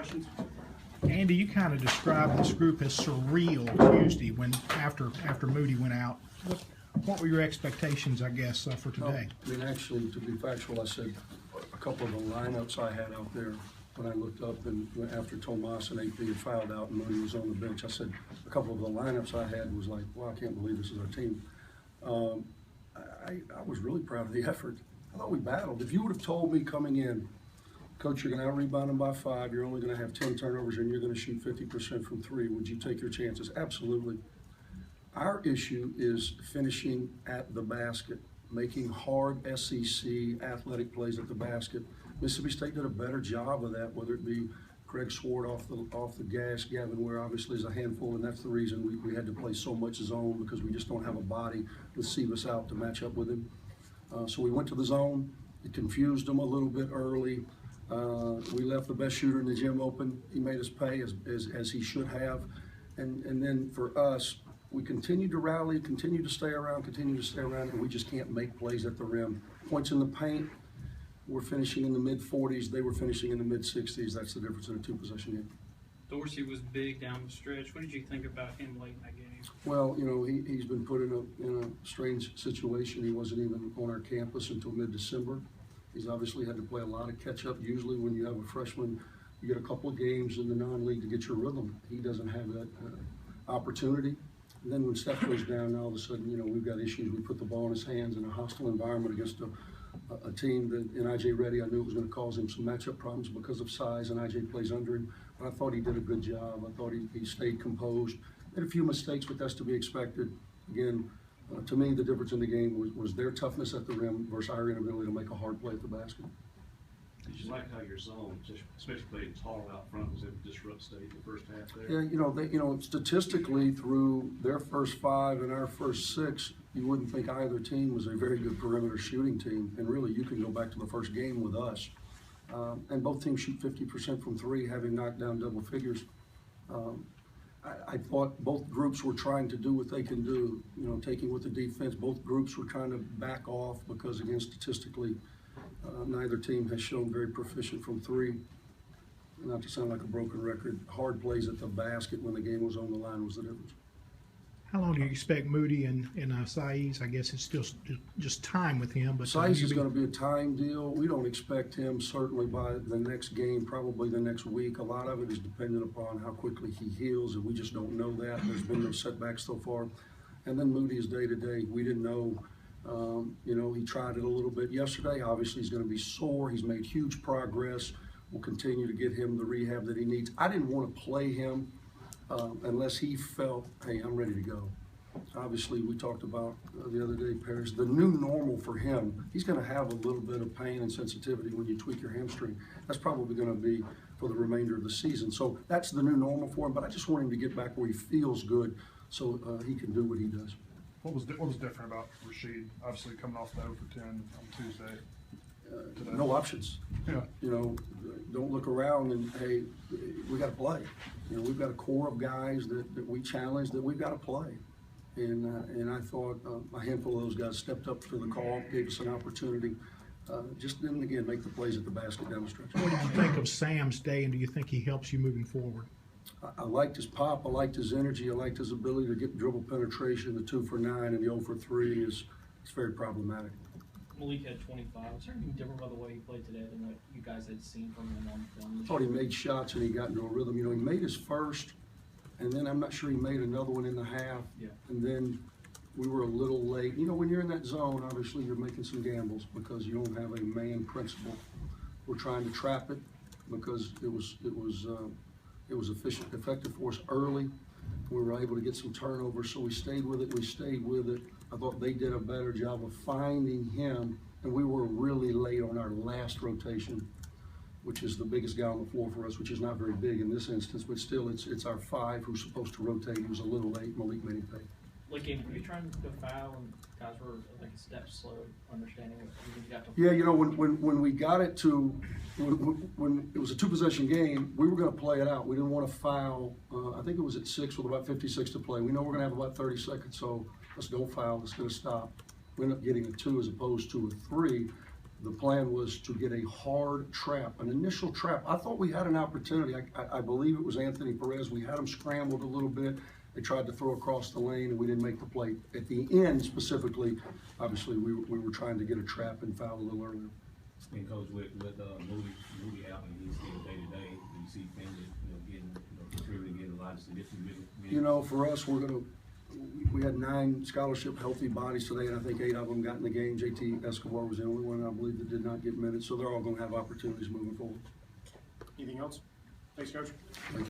questions? Andy, you kind of described this group as surreal Tuesday when after Moody went out. What were your expectations, I guess, for today? I mean, actually, to be factual, I said a couple of the lineups I had out there when I looked up and after Tomas and AP had fouled out and Moody was on the bench, I said a couple of the lineups I had was like, wow, I can't believe this is our team. I was really proud of the effort. I thought we battled. If you would have told me coming in, Coach, you're going to out-rebound them by 5, you're only going to have 10 turnovers, and you're going to shoot 50% from 3, would you take your chances? Absolutely. Our issue is finishing at the basket, making hard SEC athletic plays at the basket. Mississippi State did a better job of that, whether it be Craig Swart off the gas, Gavin Ware obviously is a handful, and that's the reason we had to play so much zone because we just don't have a body with Cephas out to match up with him. So we went to the zone. It confused them a little bit early. We left the best shooter in the gym open. He made us pay as he should have. And then for us, we continued to rally, continue to stay around, and we just can't make plays at the rim. Points in the paint, we're finishing in the mid-40s. They were finishing in the mid-60s. That's the difference in a two-possession game. Dorsey was big down the stretch. What did you think about him late in that game? Well, you know, he's been put in a strange situation. He wasn't even on our campus until mid-December. He's obviously had to play a lot of catch-up. Usually when you have a freshman, you get a couple of games in the non-league to get your rhythm. He doesn't have that opportunity. And then when Steph goes down, all of a sudden, you know, we've got issues. We put the ball in his hands in a hostile environment against a team that in IJ Reddy, I knew it was going to cause him some matchup problems because of size, and IJ plays under him. But I thought he did a good job. I thought he stayed composed. Made a few mistakes, but that's to be expected. Again, to me, the difference in the game was their toughness at the rim versus our inability to make a hard play at the basket. Did you like how your zone, especially playing tall out front, was able to disrupt State in the first half there? Yeah, you know, statistically through their first 5 and our first 6, you wouldn't think either team was a very good perimeter shooting team. And really, you can go back to the first game with us. And both teams shoot 50% from 3, having knocked down double figures. I thought both groups were trying to do what they can do, you know, taking with the defense. Both groups were trying to back off because, again, statistically, neither team has shown very proficient from 3. Not to sound like a broken record, hard plays at the basket when the game was on the line was the difference. How long do you expect Moody and Saiz? I guess it's still just time with him. But Saiz is going to be a time deal. We don't expect him certainly by the next game, probably the next week. A lot of it is dependent upon how quickly he heals, and we just don't know that. There's been no setbacks so far. And then Moody is day to day. We didn't know. You know, he tried it a little bit yesterday. Obviously, he's going to be sore. He's made huge progress. We'll continue to get him the rehab that he needs. I didn't want to play him unless he felt, hey, I'm ready to go. Obviously, we talked about the other day, Paris, the new normal for him. He's going to have a little bit of pain and sensitivity when you tweak your hamstring. That's probably going to be for the remainder of the season. So that's the new normal for him. But I just want him to get back where he feels good so he can do what he does. What was different about Rasheed? Obviously, coming off the 0 for 10 on Tuesday. No options. Yeah. You know, don't look around and, hey, we got to play. You know, we've got a core of guys that we challenge that we've got to play. And I thought a handful of those guys stepped up to the call, gave us an opportunity. Just didn't, again, make the plays at the basket down the stretch. What did you think of Sam's day, and do you think he helps you moving forward? I liked his pop. I liked his energy. I liked his ability to get dribble penetration. The 2 for 9 and the 0 for 3 is very problematic. Malik had 25. Was there anything different about the way he played today than what you guys had seen from him on film? I thought he made shots and he got into a rhythm. You know, he made his first, and then I'm not sure he made another one in the half. Yeah. And then we were a little late. You know, when you're in that zone, obviously you're making some gambles because you don't have a man principle. We're trying to trap it because it was effective for us early. We were able to get some turnovers, so we stayed with it. I thought they did a better job of finding him, and we were really late on our last rotation, which is the biggest guy on the floor for us, which is not very big in this instance, but still it's our 5 who's supposed to rotate. He was a little late. Malik made him pay. Like, were you trying to foul and guys were like a step slow, understanding what you got to? Yeah, you know, when we got it to, when it was a 2-possession game, we were going to play it out. We didn't want to foul. I think it was at 6 with about 56 to play. We know we're going to have about 30 seconds, so let's go foul. Let's get a stop. We ended up getting a 2 as opposed to a 3. The plan was to get a hard trap, an initial trap. I thought we had an opportunity. I believe it was Anthony Perez. We had him scrambled a little bit. They tried to throw across the lane and we didn't make the play. At the end specifically, obviously we were trying to get a trap and foul a little earlier. And Coach, with Moody out and he's getting day to day, do you see Finley, really getting a lot of significant minutes? You know, for us, we had 9 scholarship healthy bodies today, and I think 8 of them got in the game. JT Escobar was the only one, I believe, that did not get minutes, so they're all gonna have opportunities moving forward. Anything else? Thanks, Coach.